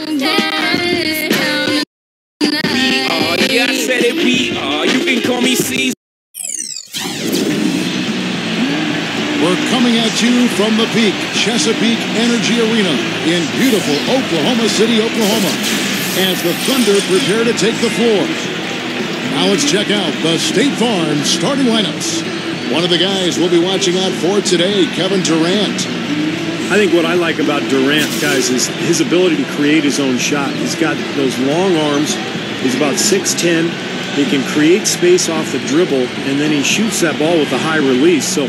Yeah, I said it, you can call me Caesar. We're coming at you from the Peak Chesapeake Energy Arena in beautiful Oklahoma City, Oklahoma, as the Thunder prepare to take the floor. Now let's check out the State Farm starting lineups. One of the guys we'll be watching out for today, Kevin Durant. I think what I like about Durant, guys, is his ability to create his own shot. He's got those long arms. He's about 6'10". He can create space off the dribble, and then he shoots that ball with a high release. So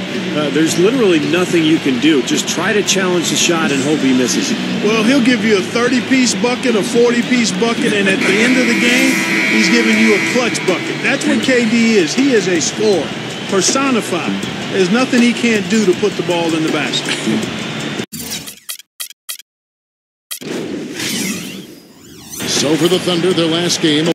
there's literally nothing you can do. Just try to challenge the shot and hope he misses. Well, he'll give you a 30-piece bucket, a 40-piece bucket, and at the end of the game, he's giving you a clutch bucket. That's what KD is. He is a scorer, personified. There's nothing he can't do to put the ball in the basket. So for the Thunder, their last game.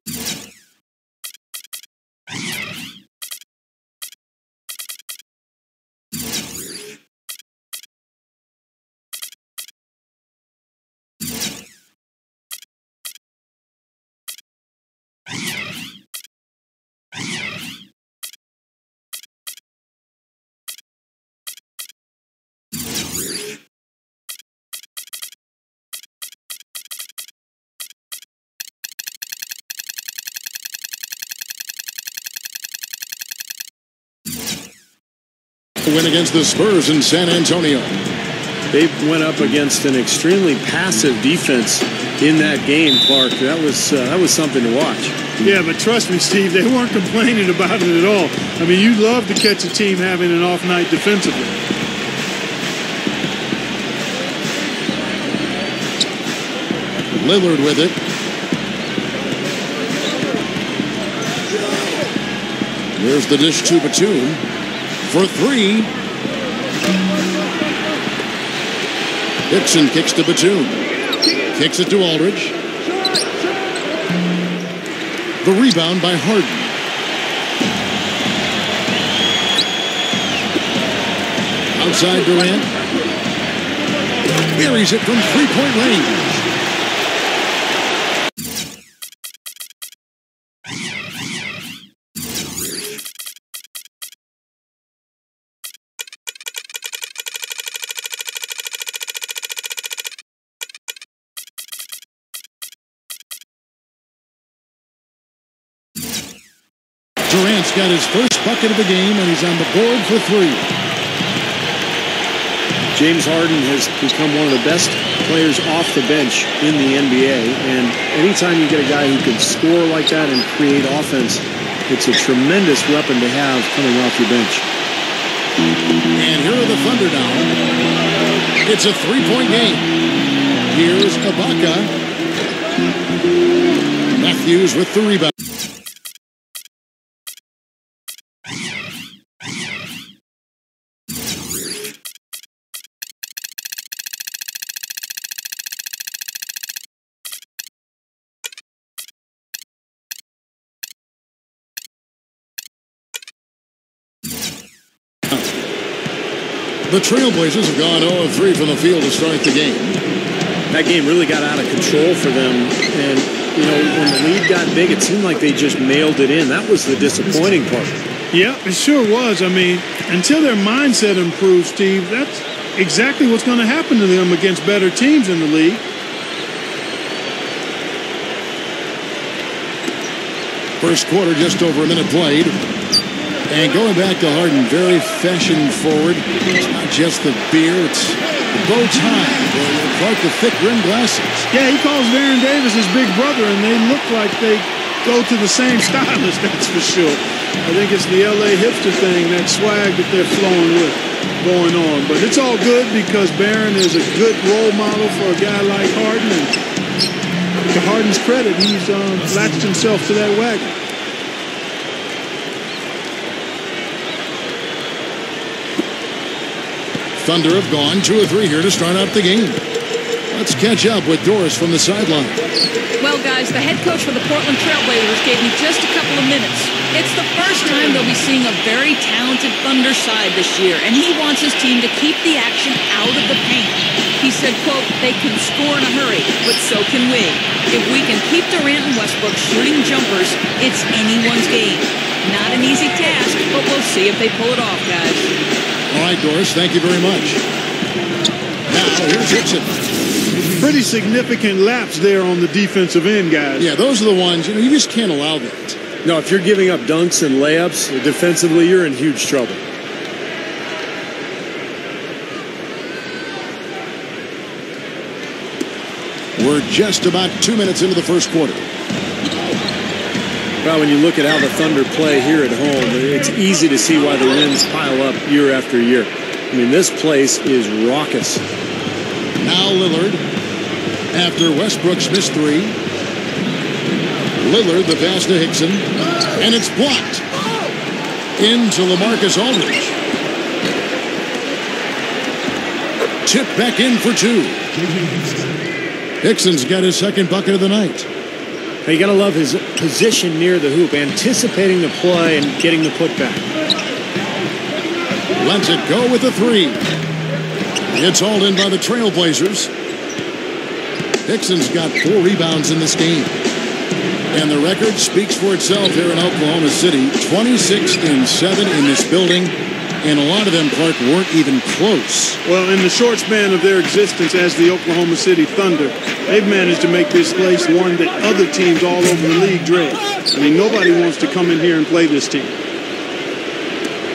Win against the Spurs in San Antonio. They went up against an extremely passive defense in that game, Clark. That was something to watch. Yeah, but trust me, Steve, they weren't complaining about it at all. I mean, you'd love to catch a team having an off night defensively. Lillard with it. Here's the dish to Batum for three. Dixon kicks to Batum. Kicks it to Aldridge. The rebound by Harden. Outside Durant. Buries it from three-point range. Durant's got his first bucket of the game, and he's on the board for three. James Harden has become one of the best players off the bench in the NBA, and anytime you get a guy who can score like that and create offense, it's a tremendous weapon to have coming off your bench. And here are the Thunder now. It's a three-point game. Here's Ibaka. Matthews with the rebound. The Trailblazers have gone 0-3 from the field to start the game. That game really got out of control for them. And, you know, when the lead got big, it seemed like they just mailed it in. That was the disappointing part. Yeah, it sure was. I mean, until their mindset improves, Steve, that's exactly what's going to happen to them against better teams in the league. First quarter, just over a minute played. And going back to Harden, very fashion-forward. It's not just the beer, it's the bow tie, the thick rim glasses. Yeah, he calls Baron Davis his big brother, and they look like they go to the same stylist, that's for sure. I think it's the LA hipster thing, that swag that they're flowing with going on. But it's all good because Baron is a good role model for a guy like Harden. And to Harden's credit, he's latched himself to that wagon. Thunder have gone 2-3 here to start out the game. Let's catch up with Doris from the sideline. Well, guys, the head coach for the Portland Trailblazers gave me just a couple of minutes. It's the first time they'll be seeing a very talented Thunder side this year, and he wants his team to keep the action out of the paint. He said, quote, "They can score in a hurry, but so can we. If we can keep Durant and Westbrook shooting jumpers, it's anyone's game. Not an easy task, but we'll see if they pull it off, guys." All right, Doris, thank you very much. Now, here's Hickson. Pretty significant lapse there on the defensive end, guys. Yeah, those are the ones, you just can't allow that. No, if you're giving up dunks and layups, defensively, you're in huge trouble. We're just about 2 minutes into the first quarter. Well, when you look at how the Thunder play here at home, it's easy to see why the wins pile up year after year. I mean, this place is raucous. Now Lillard, after Westbrook's missed three. Lillard, the pass to Hickson, and it's blocked. Into LaMarcus Aldridge. Tip back in for two. Hickson's got his second bucket of the night. You got to love his position near the hoop, anticipating the play and getting the putback. Lets it go with the three. It's hauled in by the Trailblazers. Hickson's got 4 rebounds in this game. And the record speaks for itself here in Oklahoma City. 26-7 in this building. And a lot of them, Clark, weren't even close. Well, in the short span of their existence as the Oklahoma City Thunder, they've managed to make this place one that other teams all over the league dread. I mean, nobody wants to come in here and play this team.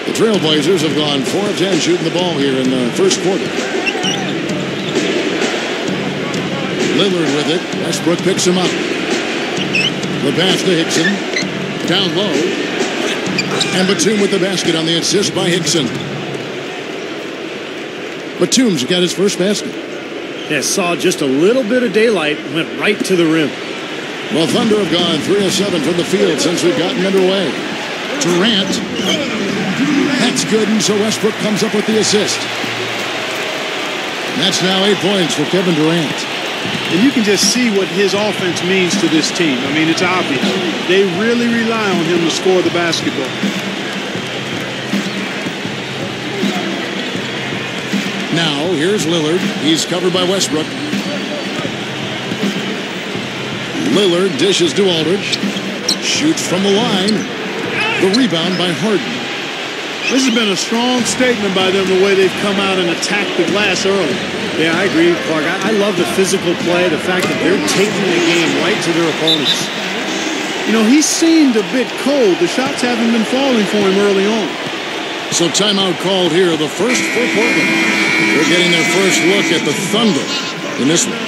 The Trailblazers have gone 4 of 10 shooting the ball here in the first quarter. Lillard with it. Westbrook picks him up. The pass to Hickson. Down low. And Batum with the basket on the assist by Hickson. Batum's got his first basket. Yeah, saw just a little bit of daylight, went right to the rim. Well, Thunder have gone 3 of 7 from the field since we've gotten underway. Durant. That's good, and so Westbrook comes up with the assist. That's now 8 points for Kevin Durant. And you can just see what his offense means to this team. I mean, it's obvious. They really rely on him to score the basketball. Now, here's Lillard. He's covered by Westbrook. Lillard dishes to Aldridge. Shoots from the line. The rebound by Harden. This has been a strong statement by them, the way they've come out and attacked the glass early. Yeah, I agree, Clark. I love the physical play, the fact that they're taking the game right to their opponents. You know, he seemed a bit cold. The shots haven't been falling for him early on. So timeout called here, the first for Portland. They're getting their first look at the Thunder in this one.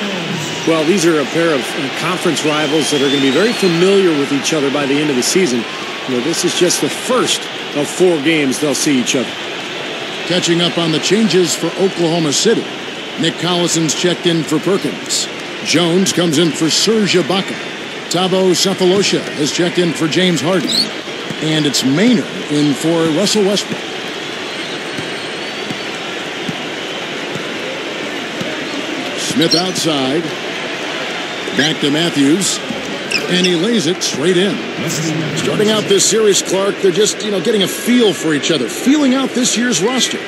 Well, these are a pair of conference rivals that are going to be very familiar with each other by the end of the season. You know, this is just the first of 4 games they'll see each other. Catching up on the changes for Oklahoma City. Nick Collison's checked in for Perkins. Jones comes in for Serge Ibaka. Thabo Sefolosha has checked in for James Harden. And it's Maynard in for Russell Westbrook. Smith outside. Back to Matthews. And he lays it straight in. Starting out this series, Clark, they're just, getting a feel for each other. Feeling out this year's roster.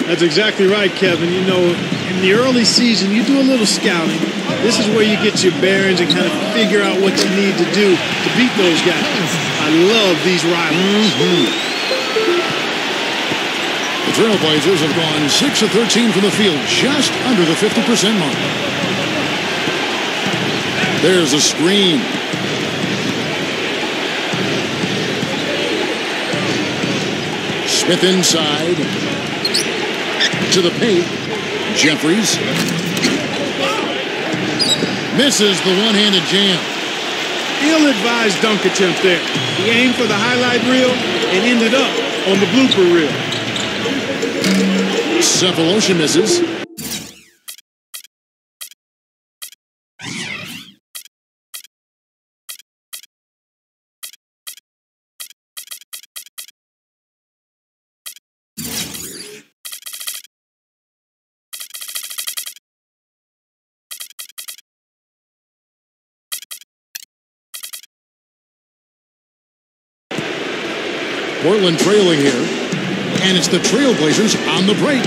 That's exactly right, Kevin. You know, in the early season, you do a little scouting. This is where you get your bearings and kind of figure out what you need to do to beat those guys. I love these rivals. The Trailblazers have gone 6 of 13 from the field, just under the 50% mark. There's a screen. Smith inside. To the paint. Jeffries. Misses the one-handed jam. Ill-advised dunk attempt there. He aimed for the highlight reel and ended up on the blooper reel. Sefolosha misses. Portland trailing here. And it's the Trailblazers on the break.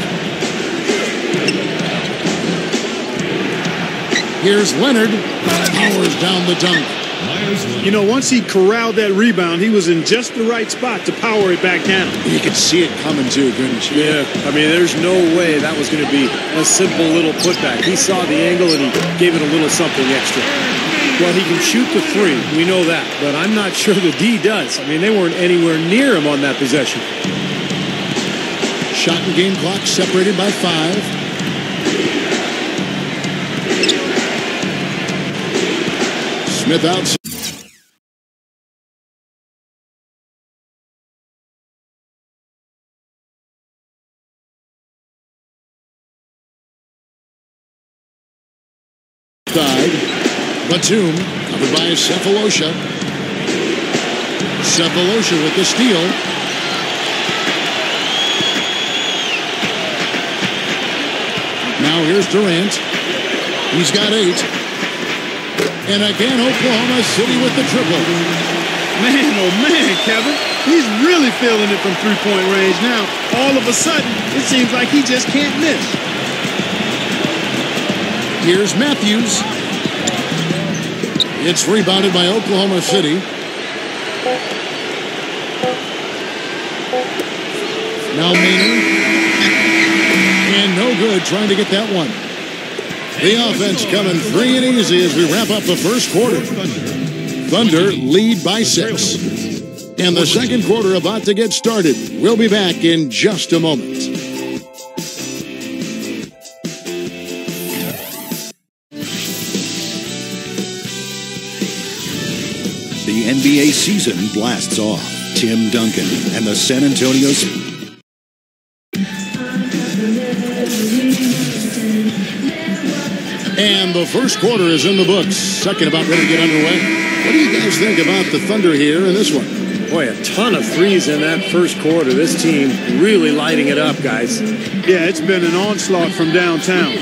Here's Leonard. Powers down the dunk. You know, once he corralled that rebound, he was in just the right spot to power it back down. You could see it coming too, couldn't you? Yeah, I mean, there's no way that was going to be a simple little putback. He saw the angle and he gave it a little something extra. Well, he can shoot the three. We know that. But I'm not sure the D does. I mean, they weren't anywhere near him on that possession. Shot and game clock separated by 5. Smith outside. Batum, covered by Cephalosha. Cephalosha with the steal. Now here's Durant. He's got 8. And again, Oklahoma City with the triple. Man, oh man, Kevin. He's really feeling it from three-point range now. All of a sudden, it seems like he just can't miss. Here's Matthews. It's rebounded by Oklahoma City. Now Maynard. And no good trying to get that one. The offense coming free and easy as we wrap up the first quarter. Thunder lead by 6. And the second quarter about to get started. We'll be back in just a moment. The NBA season blasts off. Tim Duncan and the San Antonio Spurs. And the first quarter is in the books. Second about ready to get underway. What do you guys think about the Thunder here in this one? Boy, a ton of threes in that first quarter. This team really lighting it up, guys. Yeah, it's been an onslaught from downtown.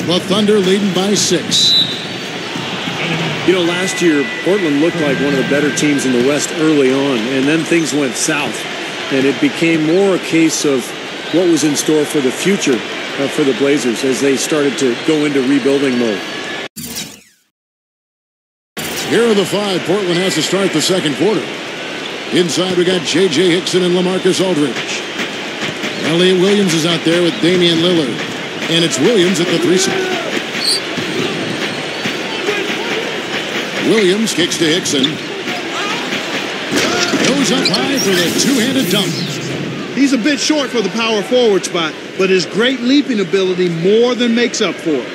The Thunder leading by 6. You know, last year, Portland looked like one of the better teams in the West early on, and then things went south. And it became more a case of what was in store for the future for the Blazers as they started to go into rebuilding mode. Here are the 5 Portland has to start the second quarter. Inside, we got J.J. Hickson and LaMarcus Aldridge. Elliott Williams is out there with Damian Lillard. And it's Williams at the 3 spot. Williams kicks to Hickson. Goes up high for the two-handed dunk. He's a bit short for the power forward spot, but his great leaping ability more than makes up for it.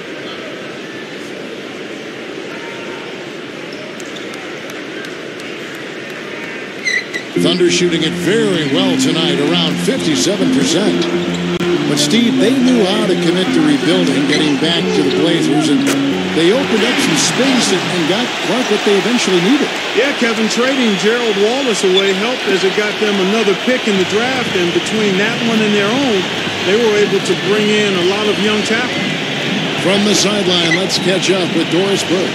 Thunder shooting it very well tonight, around 57%. But, Steve, they knew how to commit to rebuilding, getting back to the Blazers, and they opened up some space and got Clark what they eventually needed. Yeah, Kevin, trading Gerald Wallace away helped as it got them another pick in the draft, and between that one and their own, they were able to bring in a lot of young talent. From the sideline, let's catch up with Doris Burke.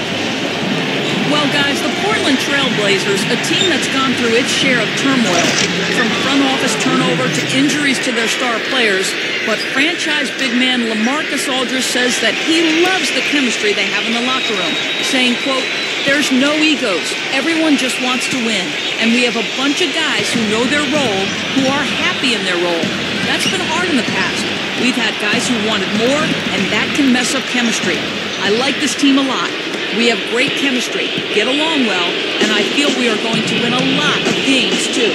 Well, guys, the Portland Trail Blazers, a team that's gone through its share of turmoil, from front office turnover to injuries to their star players, but franchise big man LaMarcus Aldridge says that he loves the chemistry they have in the locker room, saying, quote, "There's no egos. Everyone just wants to win. And we have a bunch of guys who know their role, who are happy in their role. That's been hard in the past. We've had guys who wanted more, and that can mess up chemistry. I like this team a lot. We have great chemistry, get along well, and I feel we are going to win a lot of games, too.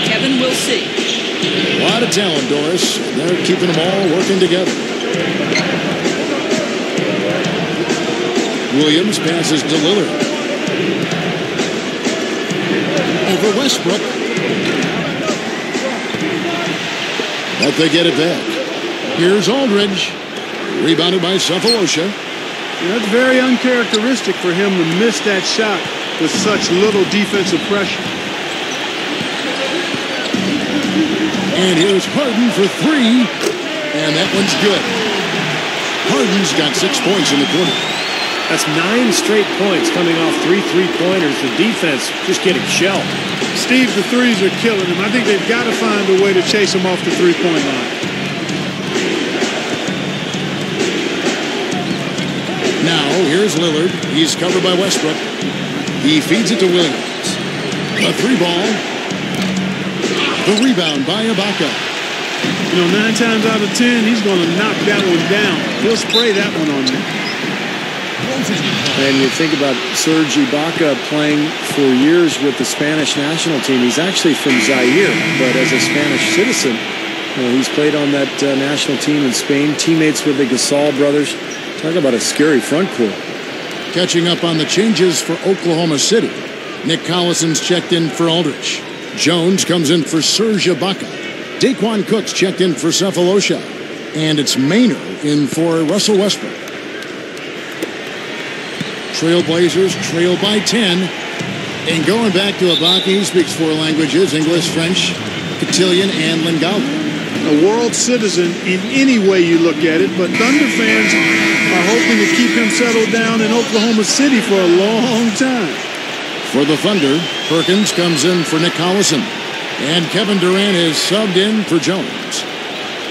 Kevin, we'll see." A lot of talent, Doris. They're keeping them all working together. Williams passes to Lillard. Over Westbrook. But they get it back. Here's Aldridge. Rebounded by Cephalosha. That's very uncharacteristic for him to miss that shot with such little defensive pressure. And here's Harden for three. And that one's good. Harden's got 6 points in the quarter. That's 9 straight points coming off 3 3-pointers. The defense just getting shelled. Steve, the threes are killing him. I think they've got to find a way to chase him off the three-point line. Now, here's Lillard. He's covered by Westbrook. He feeds it to Williams. A 3-ball. The rebound by Ibaka. You know, 9 times out of 10, he's going to knock that one down. He'll spray that one on you. And you think about Serge Ibaka playing for years with the Spanish national team. He's actually from Zaire, but as a Spanish citizen, he's played on that national team in Spain. Teammates with the Gasol brothers. Talk about a scary front court. Catching up on the changes for Oklahoma City. Nick Collison's checked in for Aldridge. Jones comes in for Serge Ibaka. Daquan Cook's checked in for Cephalosha. And it's Maynard in for Russell Westbrook. Trailblazers trail by 10. And going back to Ibaka, he speaks 4 languages, English, French, Cotillion, and Lingala. A world citizen in any way you look at it, but Thunder fans are hoping to keep him settled down in Oklahoma City for a long time. For the Thunder, Perkins comes in for Nick Collison. And Kevin Durant is subbed in for Jones.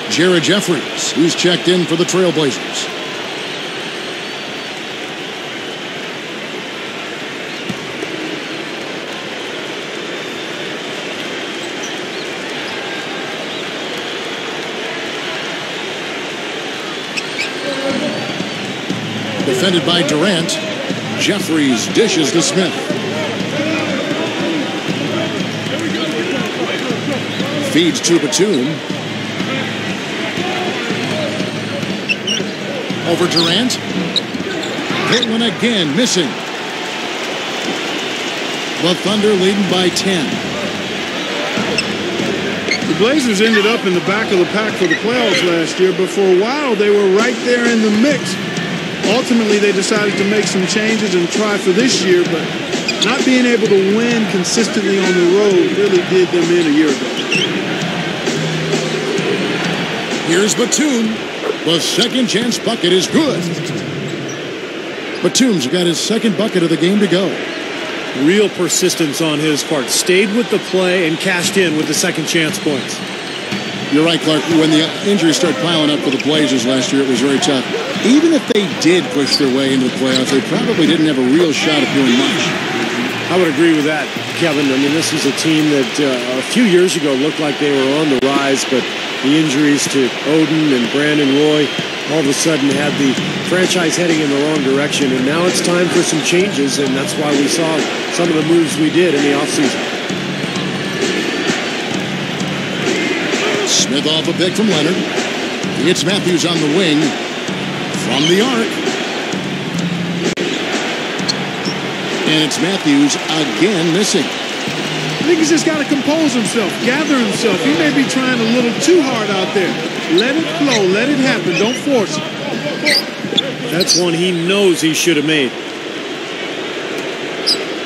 Jared Jeffries, he's checked in for the Trailblazers. Defended by Durant. Jeffries dishes to Smith. Feeds to Batum. Over Durant. Portland again missing. The Thunder leading by 10. The Blazers ended up in the back of the pack for the playoffs last year, but for a while they were right there in the mix. Ultimately, they decided to make some changes and try for this year, but not being able to win consistently on the road really did them in a year ago. Here's Batum. The second chance bucket is good. Batum's got his second bucket of the game to go. Real persistence on his part. Stayed with the play and cashed in with the second chance points. You're right, Clark. When the injuries started piling up for the Blazers last year, it was very tough. Even if they did push their way into the playoffs, they probably didn't have a real shot at doing much. I would agree with that, Kevin. I mean, this was a team that a few years ago looked like they were on the rise, but the injuries to Oden and Brandon Roy all of a sudden had the franchise heading in the wrong direction, and now it's time for some changes, and that's why we saw some of the moves we did in the offseason. Smith off a pick from Leonard. It's Matthews on the wing from the arc. And it's Matthews again missing. I think he's just got to compose himself, gather himself. He may be trying a little too hard out there. Let it flow. Let it happen. Don't force it. That's one he knows he should have made.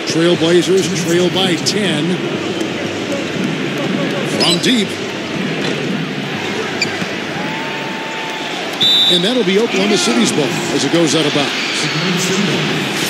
Trailblazers trail by 10. From deep. And that'll be Oklahoma City's ball as it goes out of bounds.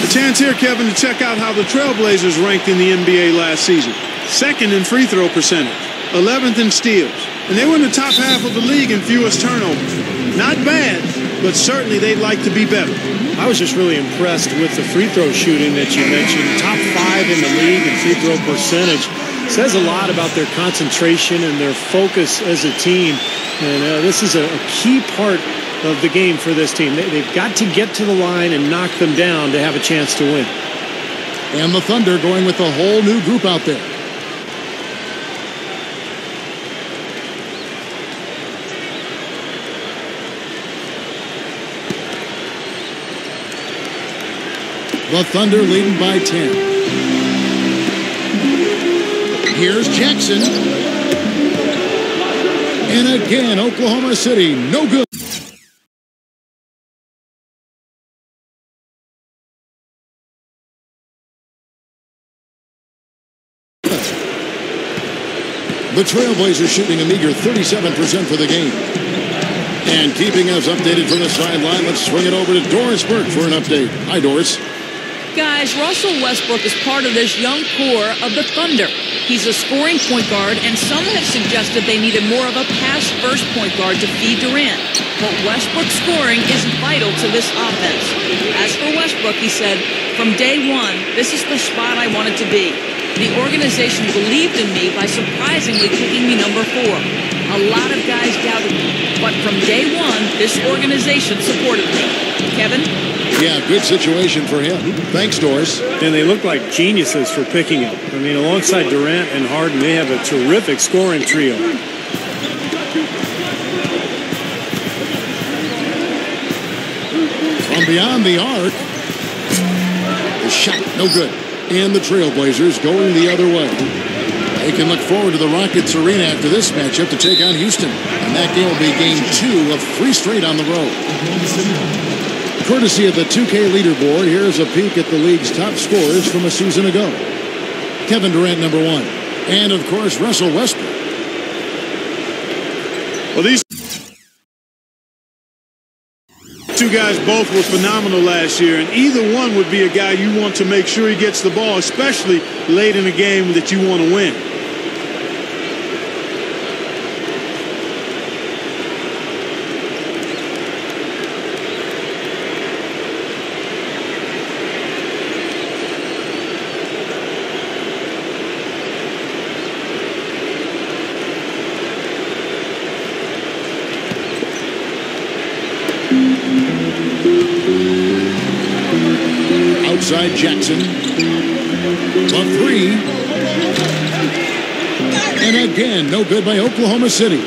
A chance here, Kevin, to check out how the Trailblazers ranked in the NBA last season. Second in free throw percentage, 11th in steals, and they were in the top half of the league in fewest turnovers. Not bad, but certainly they'd like to be better. I was just really impressed with the free throw shooting that you mentioned. Top 5 in the league in free throw percentage. Says a lot about their concentration and their focus as a team. And this is a key part of the game for this team. They've got to get to the line and knock them down to have a chance to win. And the Thunder going with a whole new group out there. The Thunder leading by 10. Here's Jackson. And again, Oklahoma City, no good. The Trailblazers shooting a meager 37% for the game. And keeping us updated from the sideline, let's swing it over to Doris Burke for an update. Hi, Doris. Guys, Russell Westbrook is part of this young core of the Thunder. He's a scoring point guard, and some have suggested they needed more of a pass-first point guard to feed Durant. But Westbrook's scoring is vital to this offense. As for Westbrook, he said, "From day one, this is the spot I wanted to be. The organization believed in me by surprisingly picking me number 4. A lot of guys doubted me, but from day one, this organization supported me." Kevin? Yeah, good situation for him. Thanks, Doris. And they look like geniuses for picking him. I mean, alongside Durant and Harden, they have a terrific scoring trio. From beyond the arc. The shot, no good. And the Trailblazers going the other way. They can look forward to the Rockets Arena after this matchup to take on Houston. And that game will be game 2 of 3 straight on the road. Courtesy of the 2K leaderboard, here's a peek at the league's top scorers from a season ago. Kevin Durant, number 1. And, of course, Russell Westbrook. Well, these two guys both were phenomenal last year, and either one would be a guy you want to make sure he gets the ball, especially late in a game that you want to win. Outside Jackson. The 3. And again, no good by Oklahoma City.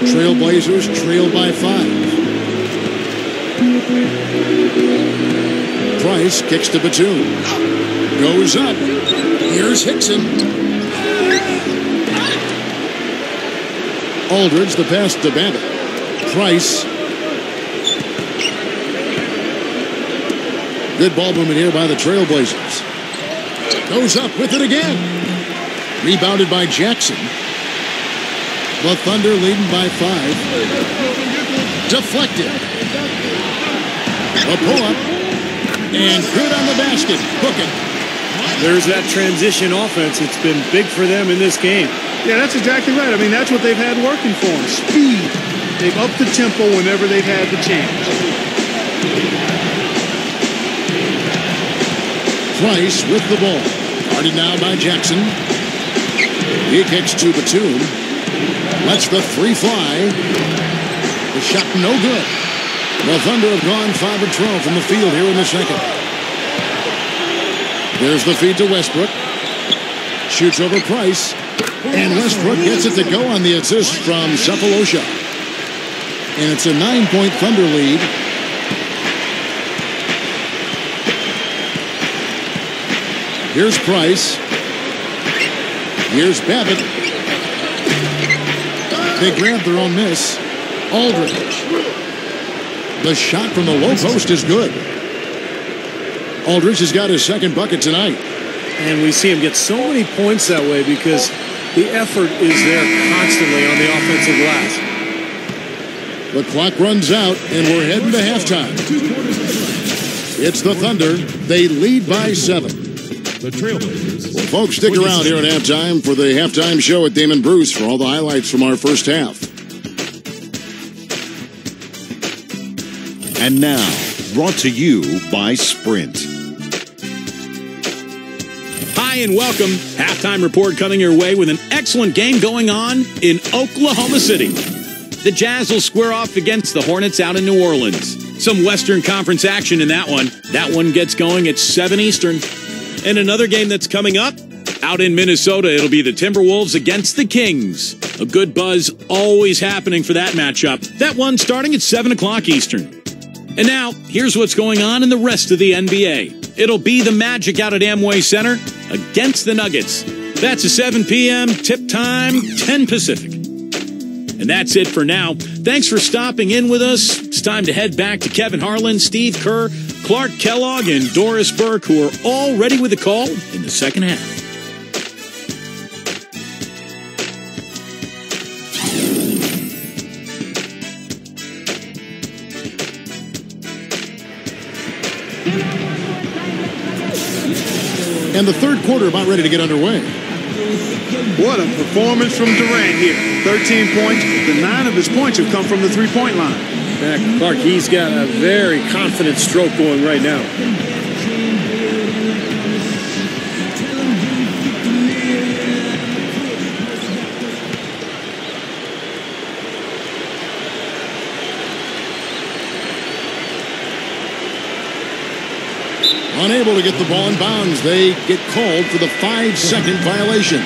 Trailblazers trail by 5. Price kicks to Batum. Goes up. Here's Hickson. Aldridge, the pass to Babbitt. Price. Good ball movement here by the Trailblazers. Goes up with it again. Rebounded by Jackson. The Thunder leading by 5. Deflected. A pull-up. And good on the basket. Book it. There's that transition offense. It's been big for them in this game. Yeah, that's exactly right. I mean, that's what they've had working for them. Speed. They've upped the tempo whenever they've had the chance. Price with the ball. Guarded now by Jackson. He kicks to Batum. Lets the 3 fly. The shot no good. The Thunder have gone 5 of 12 from the field here in the second. There's the feed to Westbrook. Shoots over Price. And Westbrook gets it to go on the assist from Cephalosha. And it's a 9-point Thunder lead. Here's Price. Here's Babbitt. They grab their own miss. Aldridge. The shot from the low post is good. Aldridge has got his second bucket tonight. And we see him get so many points that way because the effort is there constantly on the offensive glass. The clock runs out, and we're heading to halftime. It's the Thunder. They lead by 7. The Trailblazers. Well, folks, stick around here at halftime for the halftime show with Damon Bruce for all the highlights from our first half. And now, brought to you by Sprint. Hi and welcome. Halftime report coming your way with an excellent game going on in Oklahoma City. The Jazz will square off against the Hornets out in New Orleans. Some Western Conference action in that one. That one gets going at 7 Eastern. And another game that's coming up, out in Minnesota, it'll be the Timberwolves against the Kings. A good buzz always happening for that matchup. That one starting at 7 o'clock Eastern. And now, here's what's going on in the rest of the NBA. It'll be the Magic out at Amway Center against the Nuggets. That's a 7 p.m. tip time, 10 Pacific. And that's it for now. Thanks for stopping in with us. It's time to head back to Kevin Harlan, Steve Kerr, Clark Kellogg, and Doris Burke, who are all ready with a call in the second half. And the third quarter about ready to get underway. What a performance from Durant here. 13 points. The 9 of his points have come from the three-point line. Yeah, Clark, he's got a very confident stroke going right now. Unable to get the ball in bounds. They get called for the 5-second violation.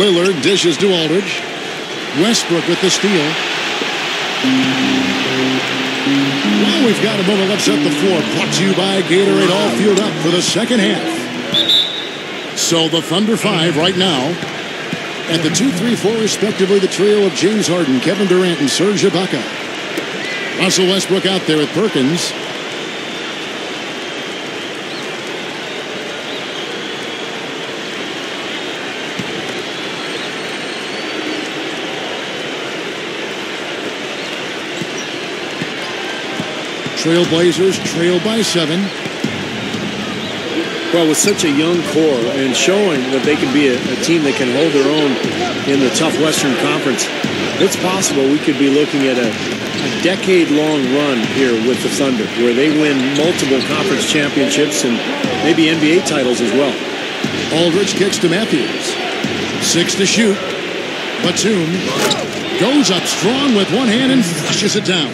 Lillard dishes to Aldridge. Westbrook with the steal. Well, we've got a moment. Let's set the floor. Brought to you by Gatorade. All fueled up for the second half. So the Thunder 5 right now. At the 2, 3, 4 respectively, the trio of James Harden, Kevin Durant, and Serge Ibaka. Russell Westbrook out there with Perkins. Trailblazers trail by 7. Well, with such a young core and showing that they can be a team that can hold their own in the tough Western Conference, it's possible we could be looking at a decade-long run here with the Thunder, where they win multiple conference championships and maybe NBA titles as well. Aldridge kicks to Matthews. 6 to shoot. Batum goes up strong with one hand and flushes it down.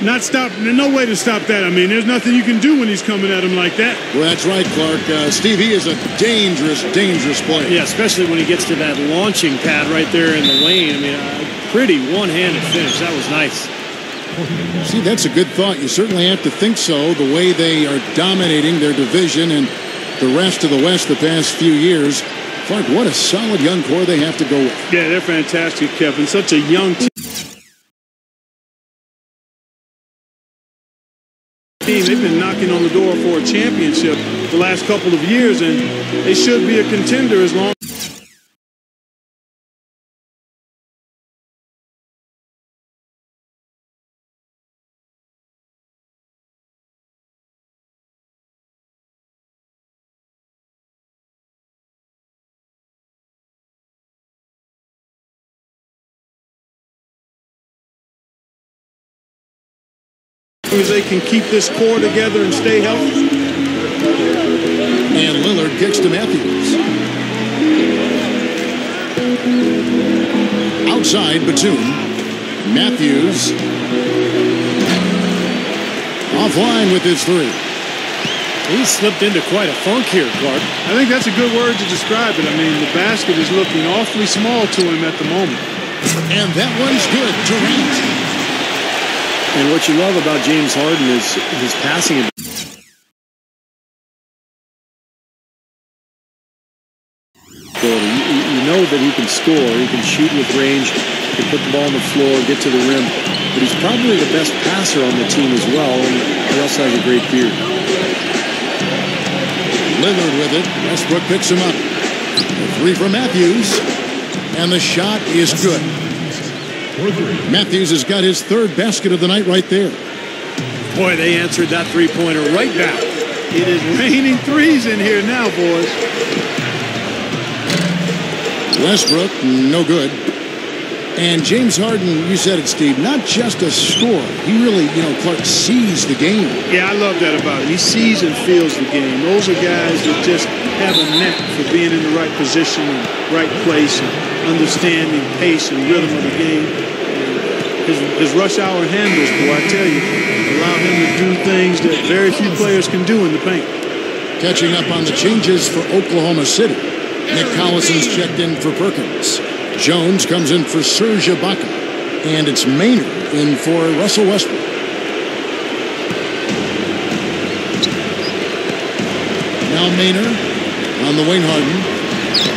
Not stop. There's no way to stop that. I mean, there's nothing you can do when he's coming at him like that. Well, that's right, Clark. Steve, he is a dangerous, dangerous player. Yeah, especially when he gets to that launching pad right there in the lane. I mean, pretty one-handed finish. That was nice. See, that's a good thought. You certainly have to think so, the way they are dominating their division and the rest of the West the past few years. Clark, what a solid young core they have to go with. Yeah, they're fantastic, Kevin. Such a young team. They've been knocking on the door for a championship the last couple of years, and they should be a contender as long As they can keep this core together and stay healthy. And Lillard kicks to Matthews. Outside, Batum. Matthews. Offline with his three. He slipped into quite a funk here, Clark. I think that's a good word to describe it. I mean, the basket is looking awfully small to him at the moment. And that one's good. Durant. And what you love about James Harden is his passing. You know that he can score, he can shoot with range, he can put the ball on the floor, get to the rim. But he's probably the best passer on the team as well, and he also has a great beard. Lillard with it. Westbrook picks him up. A three from Matthews. And the shot is good. Matthews has got his third basket of the night right there. Boy, they answered that three-pointer right back. It is raining threes in here now, boys. Westbrook, no good. And James Harden, you said it, Steve, not just a scorer. He really, Clark sees the game. Yeah, I love that about him. He sees and feels the game. Those are guys that just have a knack for being in the right position and right place and understanding pace and rhythm of the game. His rush hour handles, boy, I tell you, allow him to do things that very few players can do in the paint. Catching up on the changes for Oklahoma City. Nick Collison's checked in for Perkins. Jones comes in for Serge Ibaka. And it's Maynard in for Russell Westbrook. Now Maynard on the wing. Harden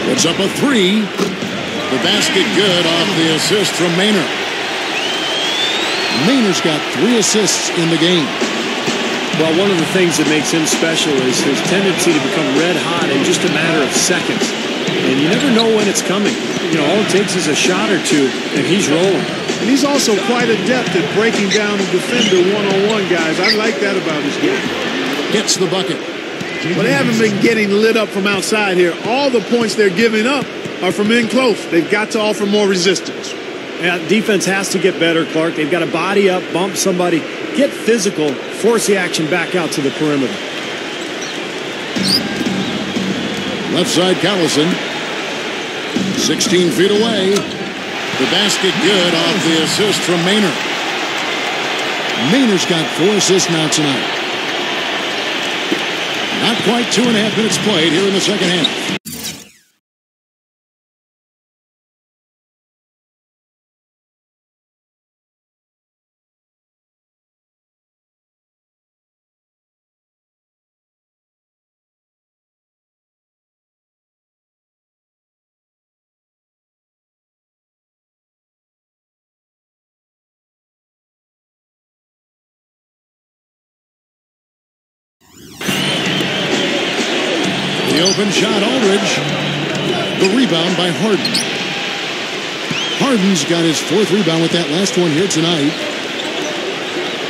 puts up a three. The basket good off the assist from Maynard. Maynard's got 3 assists in the game. Well, one of the things that makes him special is his tendency to become red hot in just a matter of seconds. And you never know when it's coming. All it takes is a shot or two, and he's rolling. And he's also quite adept at breaking down a defender one-on-one, guys. I like that about his game. Gets the bucket. But they haven't been getting lit up from outside here. All the points they're giving up are from in close. They've got to offer more resistance. Yeah, defense has to get better, Clark. They've got to body up, bump somebody, get physical, force the action back out to the perimeter. Left side, Collison. 16 feet away. The basket good off the assist from Maynard. Maynard's got 4 assists now tonight. Not quite 2.5 minutes played here in the second half. The open shot, Aldridge. The rebound by Harden. Harden's got his 4th rebound with that last one here tonight.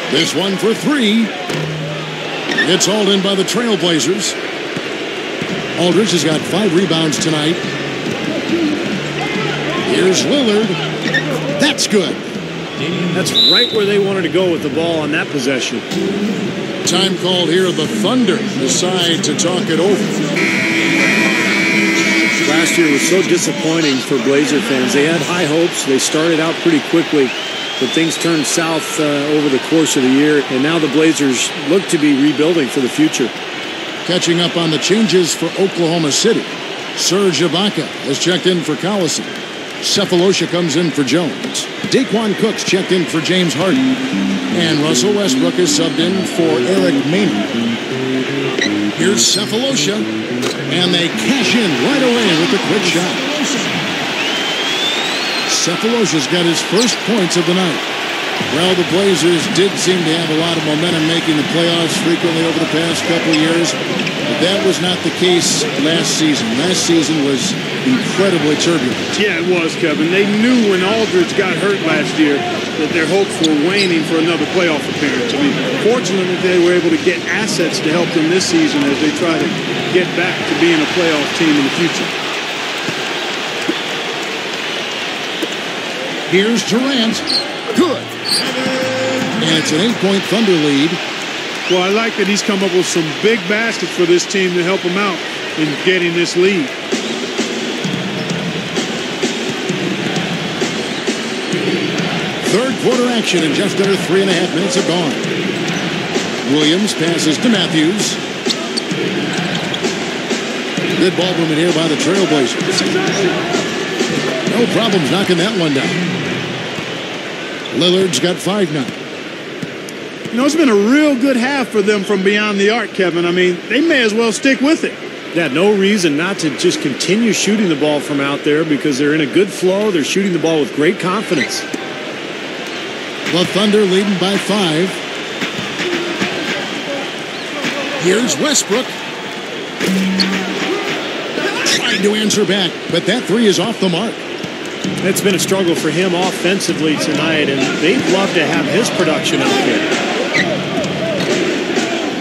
This one for 3. It's hauled in by the Trailblazers. Aldridge has got 5 rebounds tonight. Here's Lillard. That's good. That's right where they wanted to go with the ball on that possession. Time called here. The Thunder decide to talk it over. Last year was so disappointing for Blazer fans. They had high hopes. They started out pretty quickly, but things turned south over the course of the year, and now the Blazers look to be rebuilding for the future. Catching up on the changes for Oklahoma City. Serge Ibaka has checked in for Collison. Cephalosha comes in for Jones. Daquan Cook's checked in for James Harden. And Russell Westbrook is subbed in for Eric Maynard. Here's Cephalosha. And they cash in right away with a quick shot. Cephalosha's got his first points of the night. Well, the Blazers did seem to have a lot of momentum making the playoffs frequently over the past couple of years. But that was not the case last season. Last season was incredibly turbulent. Yeah, it was, Kevin. They knew when Aldridge got hurt last year that their hopes were waning for another playoff appearance. I mean, fortunately, they were able to get assets to help them this season as they try to get back to being a playoff team in the future. Here's Durant. Good. And it's an 8-point Thunder lead. Well, I like that he's come up with some big baskets for this team to help him out in getting this lead. Third quarter action, and just under 3.5 minutes have gone. Williams passes to Matthews. Good ball movement here by the Trailblazers. No problems knocking that one down. Lillard's got 5 now. You know, it's been a real good half for them from beyond the arc, Kevin. I mean, they may as well stick with it. Yeah, no reason not to just continue shooting the ball from out there because they're in a good flow. They're shooting the ball with great confidence. The Thunder leading by 5. Here's Westbrook. Trying to answer back, but that 3 is off the mark. It's been a struggle for him offensively tonight, and they'd love to have his production up here.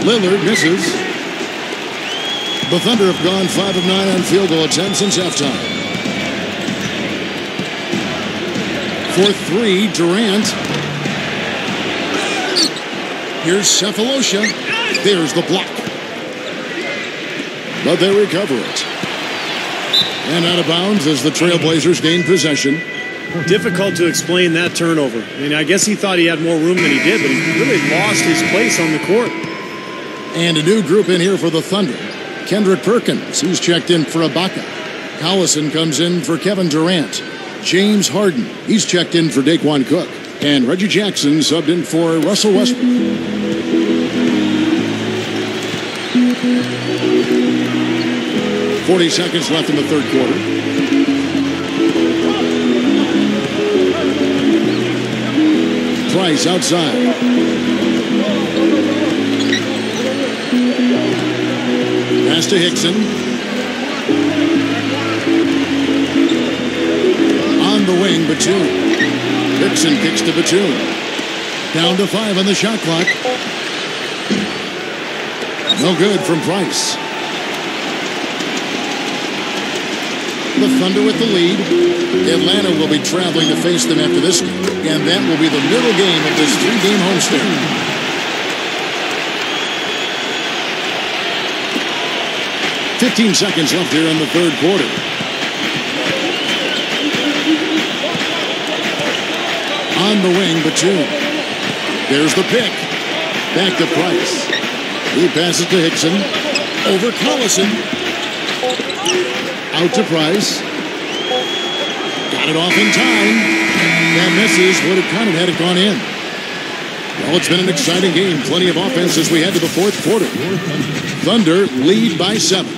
Lillard misses. The Thunder have gone 5 of 9 on field goal attempts since halftime. For 3, Durant. Here's Cephalosha. There's the block. But they recover it. And out of bounds as the Trailblazers gain possession. Difficult to explain that turnover. I mean, I guess he thought he had more room than he did, but he really lost his place on the court. And a new group in here for the Thunder. Kendrick Perkins, he's checked in for Ibaka. Collison comes in for Kevin Durant. James Harden, he's checked in for Daquan Cook. And Reggie Jackson subbed in for Russell Westbrook. 40 seconds left in the third quarter. Price outside. Pass to Hickson. On the wing, Batum. Hickson kicks to Batum. Down to 5 on the shot clock. No good from Price. The Thunder with the lead. Atlanta will be traveling to face them after this game, and that will be the middle game of this 3-game homestand. "15 seconds left here in the third quarter. On the wing, Batum. There's the pick. Back to Price. He passes to Hickson. Over Collison. Out to Price. Got it off in time. That misses. Would have counted had it gone in. Well, it's been an exciting game. Plenty of offense as we head to the fourth quarter. Thunder lead by 7.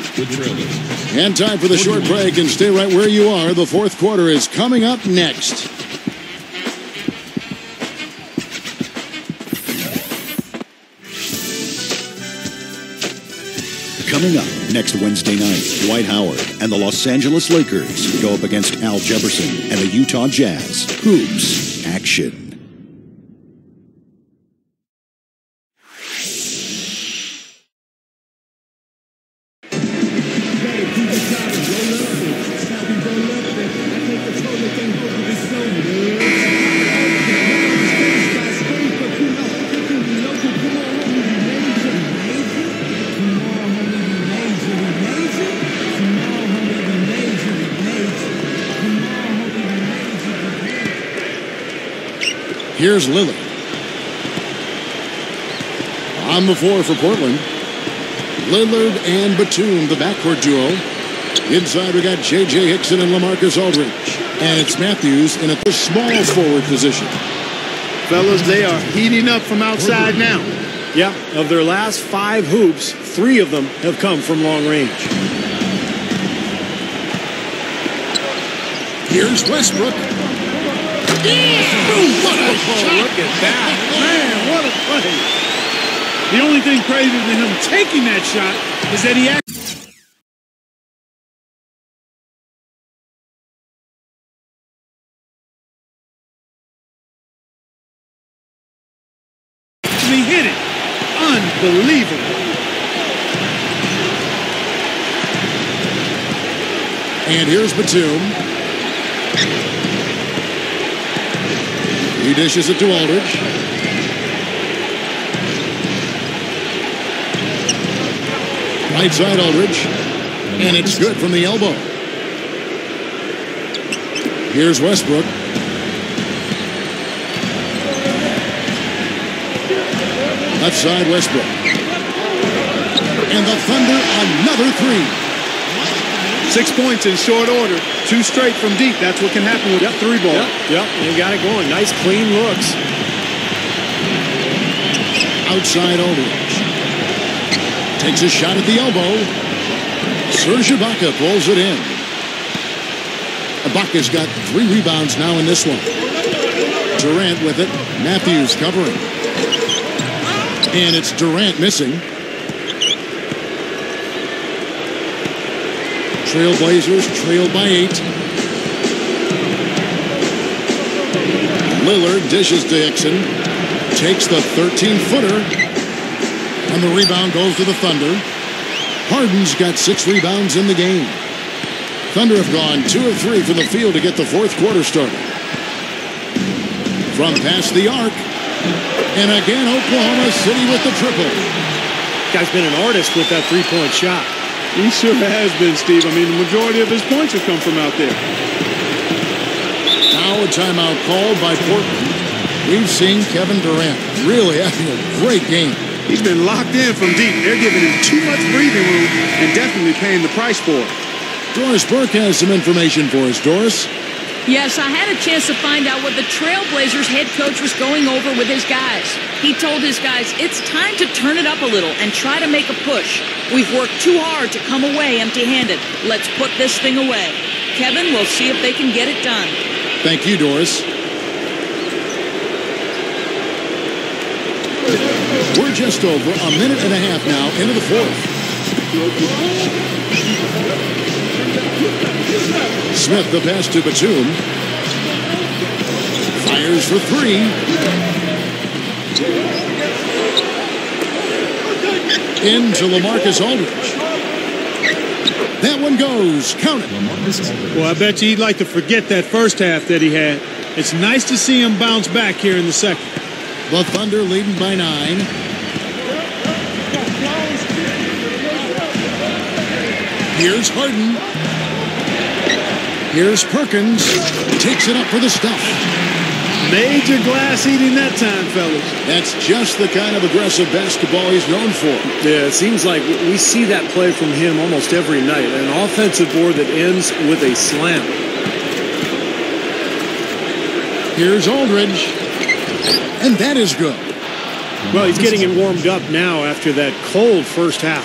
And time for the short break, and stay right where you are. The fourth quarter is coming up next. Coming up next Wednesday night, Dwight Howard and the Los Angeles Lakers go up against Al Jefferson and the Utah Jazz. Hoops action. Here's Lillard. On the floor for Portland. Lillard and Batum, the backcourt duo. Inside we got J.J. Hickson and LaMarcus Aldridge. And it's Matthews in a small forward position. Fellas, they are heating up from outside now. Yeah, of their last 5 hoops, 3 of them have come from long range. Here's Westbrook. What a shot. Look at that. Man, what a play. The only thing crazier than him taking that shot is that he actually hit it. Unbelievable. And here's Batum. He dishes it to Aldridge. Right side Aldridge. And it's good from the elbow. Here's Westbrook. Left side Westbrook. And the Thunder another three. 6 points in short order. 2 straight from deep. That's what can happen with the 3 ball. Yep, they got it going. Nice, clean looks. Outside Aldridge. Takes a shot at the elbow. Serge Ibaka pulls it in. Ibaka's got 3 rebounds now in this one. Durant with it. Matthews covering. And it's Durant missing. Trailblazers trailed by 8. Lillard dishes to Hickson. Takes the 13-footer. And the rebound goes to the Thunder. Harden's got 6 rebounds in the game. Thunder have gone 2 of 3 from the field to get the fourth quarter started. From past the arc. And again, Oklahoma City with the triple. Guy's been an artist with that 3-point shot. He sure has been, Steve. I mean, the majority of his points have come from out there. Now a timeout called by Portland. We've seen Kevin Durant really having a great game. He's been locked in from deep. They're giving him too much breathing room and definitely paying the price for it. Doris Burke has some information for us. Doris? Yes, I had a chance to find out what the Trailblazers head coach was going over with his guys. He told his guys, it's time to turn it up a little and try to make a push. We've worked too hard to come away empty-handed. Let's put this thing away. Kevin, we'll see if they can get it done. Thank you, Doris. We're just over a minute and a half now into the fourth. Smith the pass to Batum. Fires for 3. Into LaMarcus Aldridge. That one goes. Count it. Well, I bet you he'd like to forget that first half that he had. It's nice to see him bounce back here in the second. The Thunder leading by 9. Here's Harden. Here's Perkins. Takes it up for the stuff. Major glass eating that time, fellas. That's just the kind of aggressive basketball he's known for. Yeah, it seems like we see that play from him almost every night. An offensive board that ends with a slam. Here's Aldridge. And that is good. Well, he's getting it warmed up now after that cold first half.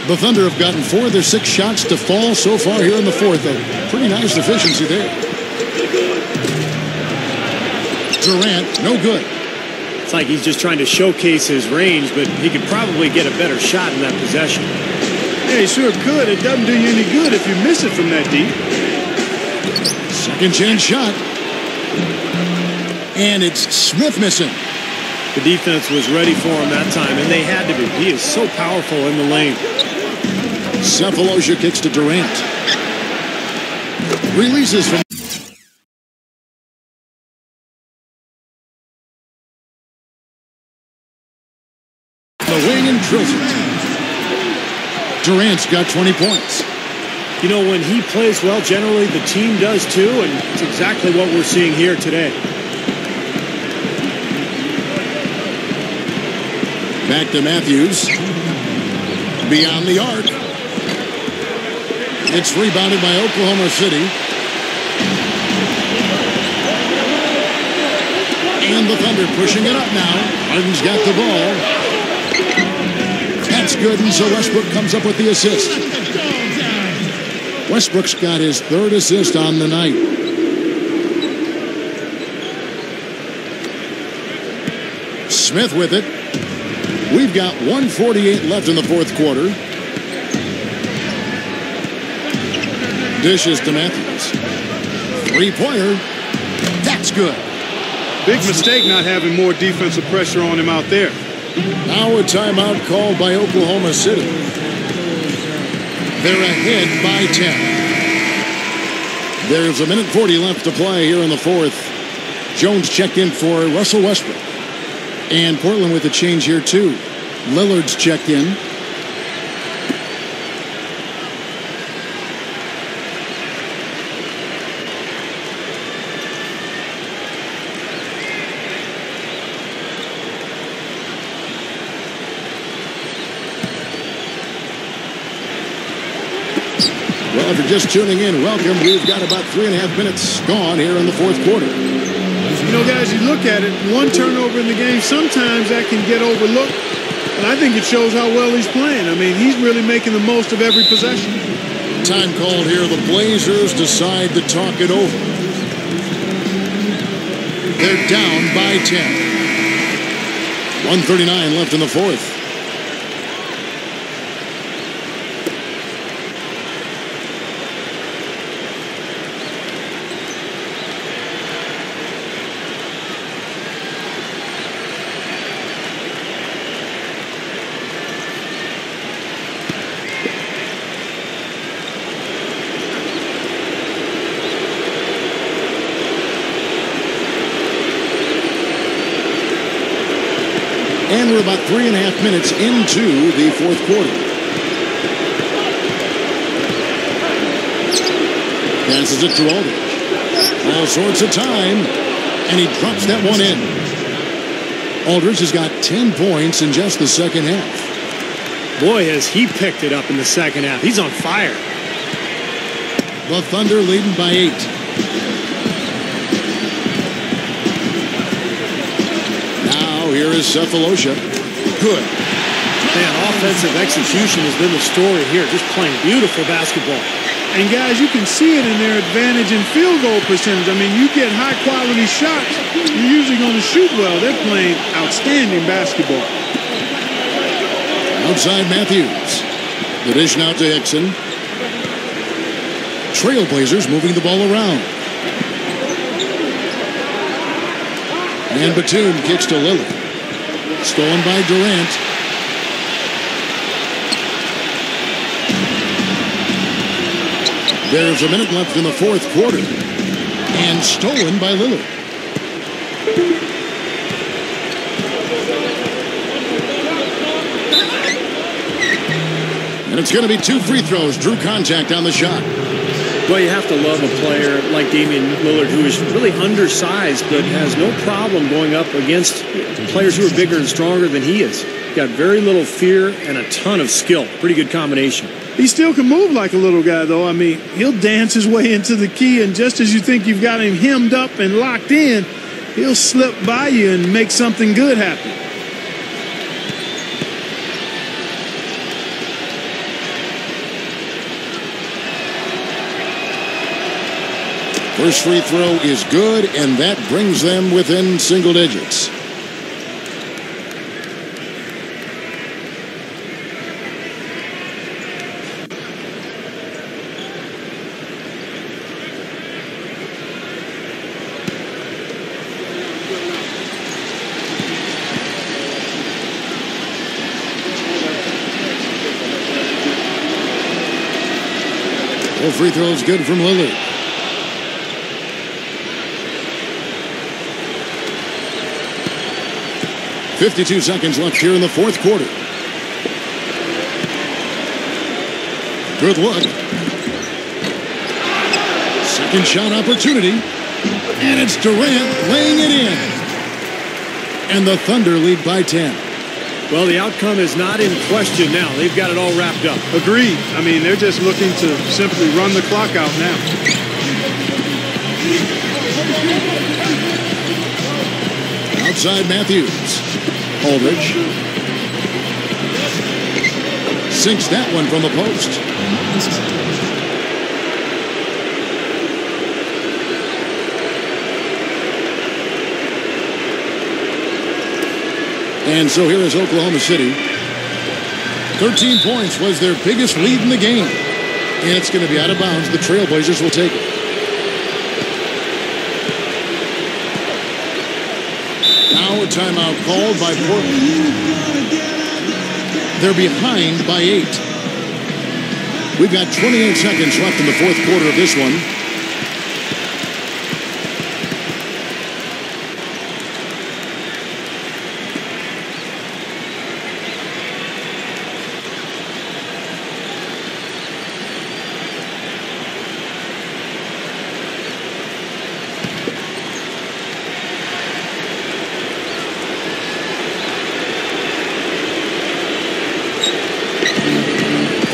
The Thunder have gotten 4 of their 6 shots to fall so far here in the fourth. A pretty nice efficiency there. Durant, no good. It's like he's just trying to showcase his range, but he could probably get a better shot in that possession. Yeah, he sure could. It doesn't do you any good if you miss it from that deep. Second chance shot. And it's Smith missing. The defense was ready for him that time, and they had to be. He is so powerful in the lane. Cephalosha kicks to Durant. Releases from the wing and drills it. Durant's got 20 points. You know, when he plays well, generally the team does too, and it's exactly what we're seeing here today. Back to Matthews. Beyond the arc. It's rebounded by Oklahoma City. And the Thunder pushing it up now. Harden's got the ball. That's good, and so Westbrook comes up with the assist. Westbrook's got his 3rd assist on the night. Smith with it. We've got 1:48 left in the fourth quarter. Dishes to Matthews. 3-pointer. That's good. Big mistake not having more defensive pressure on him out there. Now a timeout called by Oklahoma City. They're ahead by 10. There's a minute 40 left to play here in the fourth. Jones checked in for Russell Westbrook. And Portland with a change here, too. Lillard's checked in. Well, if you're just tuning in, welcome. We've got about 3.5 minutes gone here in the fourth quarter. You know, guys, you look at it, one turnover in the game, sometimes that can get overlooked. And I think it shows how well he's playing. I mean, he's really making the most of every possession. Time called here. The Blazers decide to talk it over. They're down by 10. 1:39 left in the fourth. And we're about 3.5 minutes into the fourth quarter. Passes it to Aldridge. All sorts of time. And he drops that one in. Aldridge has got 10 points in just the second half. Boy, has he picked it up in the second half. He's on fire. The Thunder leading by 8. Here is Cephalosha. Good. Man, offensive execution has been the story here. Just playing beautiful basketball. And, guys, you can see it in their advantage in field goal percentage. I mean, you get high-quality shots, you're usually going to shoot well. They're playing outstanding basketball. Outside Matthews. The dish now to Hickson. Trailblazers moving the ball around. And Batum kicks to Lillard. Stolen by Durant. There's a minute left in the fourth quarter. And stolen by Lillard. And it's going to be 2 free throws. Drew contact on the shot. Well, you have to love a player like Damian Lillard, who is really undersized, but has no problem going up against players who are bigger and stronger than he is. Got very little fear and a ton of skill. Pretty good combination. He still can move like a little guy, though. I mean, he'll dance his way into the key, and just as you think you've got him hemmed up and locked in, he'll slip by you and make something good happen. First free throw is good, and that brings them within single digits. Full free throw is good from Lillard. 52 seconds left here in the fourth quarter. Good look. Second shot opportunity. And it's Durant laying it in. And the Thunder lead by 10. Well, the outcome is not in question now. They've got it all wrapped up. Agreed. I mean, they're just looking to simply run the clock out now. Outside Matthews. Aldridge sinks that one from the post. And so here is Oklahoma City. 13 points was their biggest lead in the game. And it's going to be out of bounds. The Trailblazers will take it. Now a timeout called by Portland. They're behind by 8. We've got 28 seconds left in the fourth quarter of this one.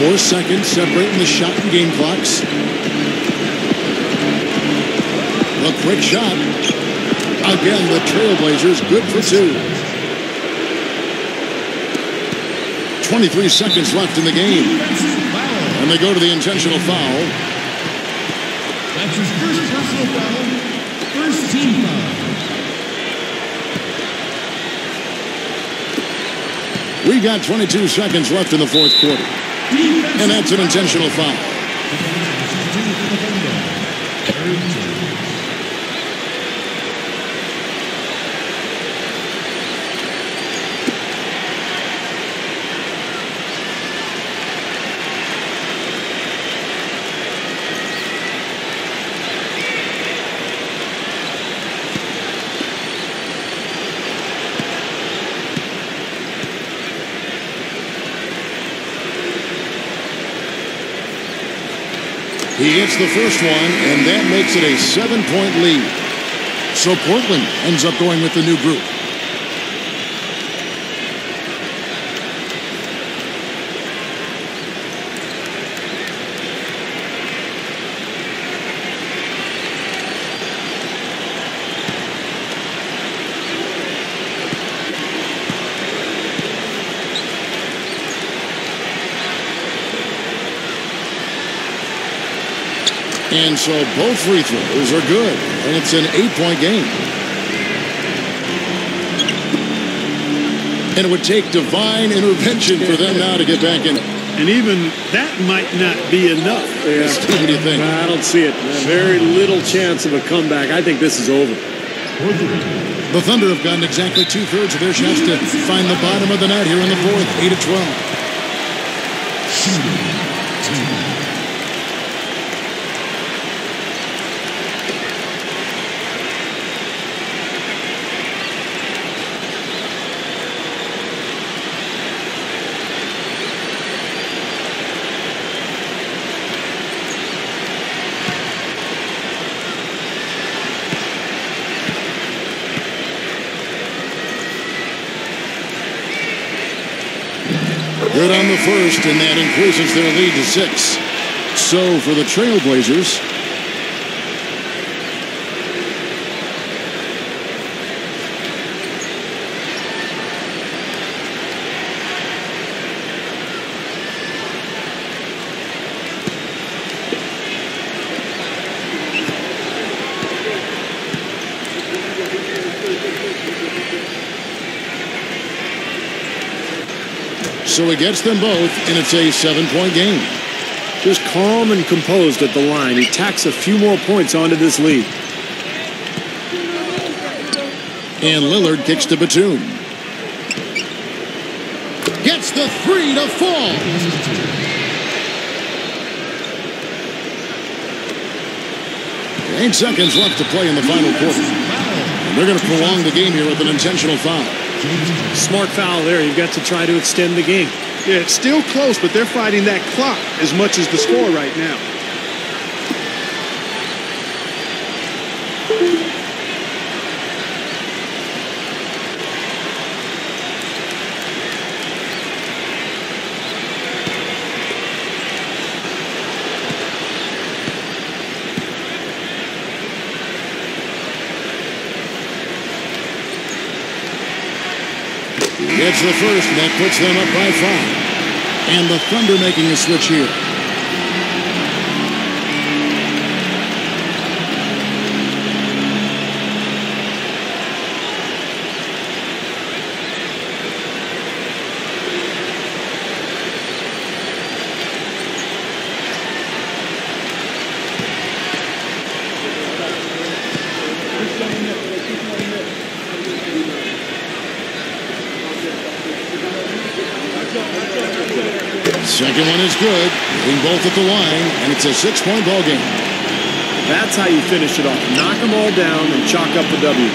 4 seconds separating the shot and game clocks. A quick shot. Again, the Trailblazers good for 2. 23 seconds left in the game. And they go to the intentional foul. That's his first personal foul. First team foul. We got 22 seconds left in the fourth quarter. And that's an intentional foul. He hits the first one, and that makes it a 7-point lead. So Portland ends up going with the new group. And so both free throws are good, and it's an 8-point game. And it would take divine intervention for them now to get back in it. And even that might not be enough. Yeah. What do you think? I don't see it. Very little chance of a comeback. I think this is over. The Thunder have gotten exactly 2/3 of their shots to find the bottom of the net here in the fourth, 8-12. Good on the first, and that increases their lead to 6. So for the Trailblazers, so he gets them both, and it's a 7-point game. Just calm and composed at the line. He tacks a few more points onto this lead. And Lillard kicks to Batum. Gets the 3 to fall. Eight seconds left to play in the final quarter. And they're going to prolong the game here with an intentional foul. Smart foul there. You've got to try to extend the game. Yeah, it's still close, but they're fighting that clock as much as the score right now. Gets the first, and that puts them up by 5. And the Thunder making a switch here. Second one is good. Hitting both at the line, and it's a 6-point ball game. That's how you finish it off. Knock them all down and chalk up the W.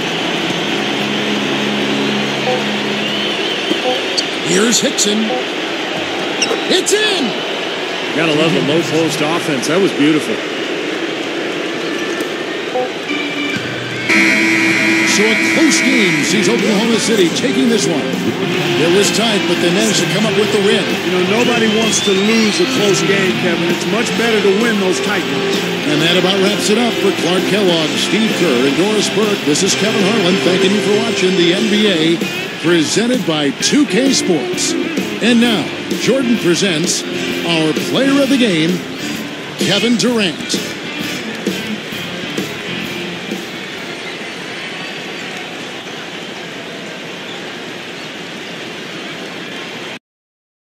Here's Hickson. It's in! You gotta love the low post offense. That was beautiful. So a close game sees Oklahoma City taking this one. It was tight, but they managed to come up with the win. You know, nobody wants to lose a close game, Kevin. It's much better to win those tight ones. And that about wraps it up for Clark Kellogg, Steve Kerr, and Doris Burke. This is Kevin Harlan thanking you for watching the NBA, presented by 2K Sports. And now, Jordan presents our player of the game, Kevin Durant.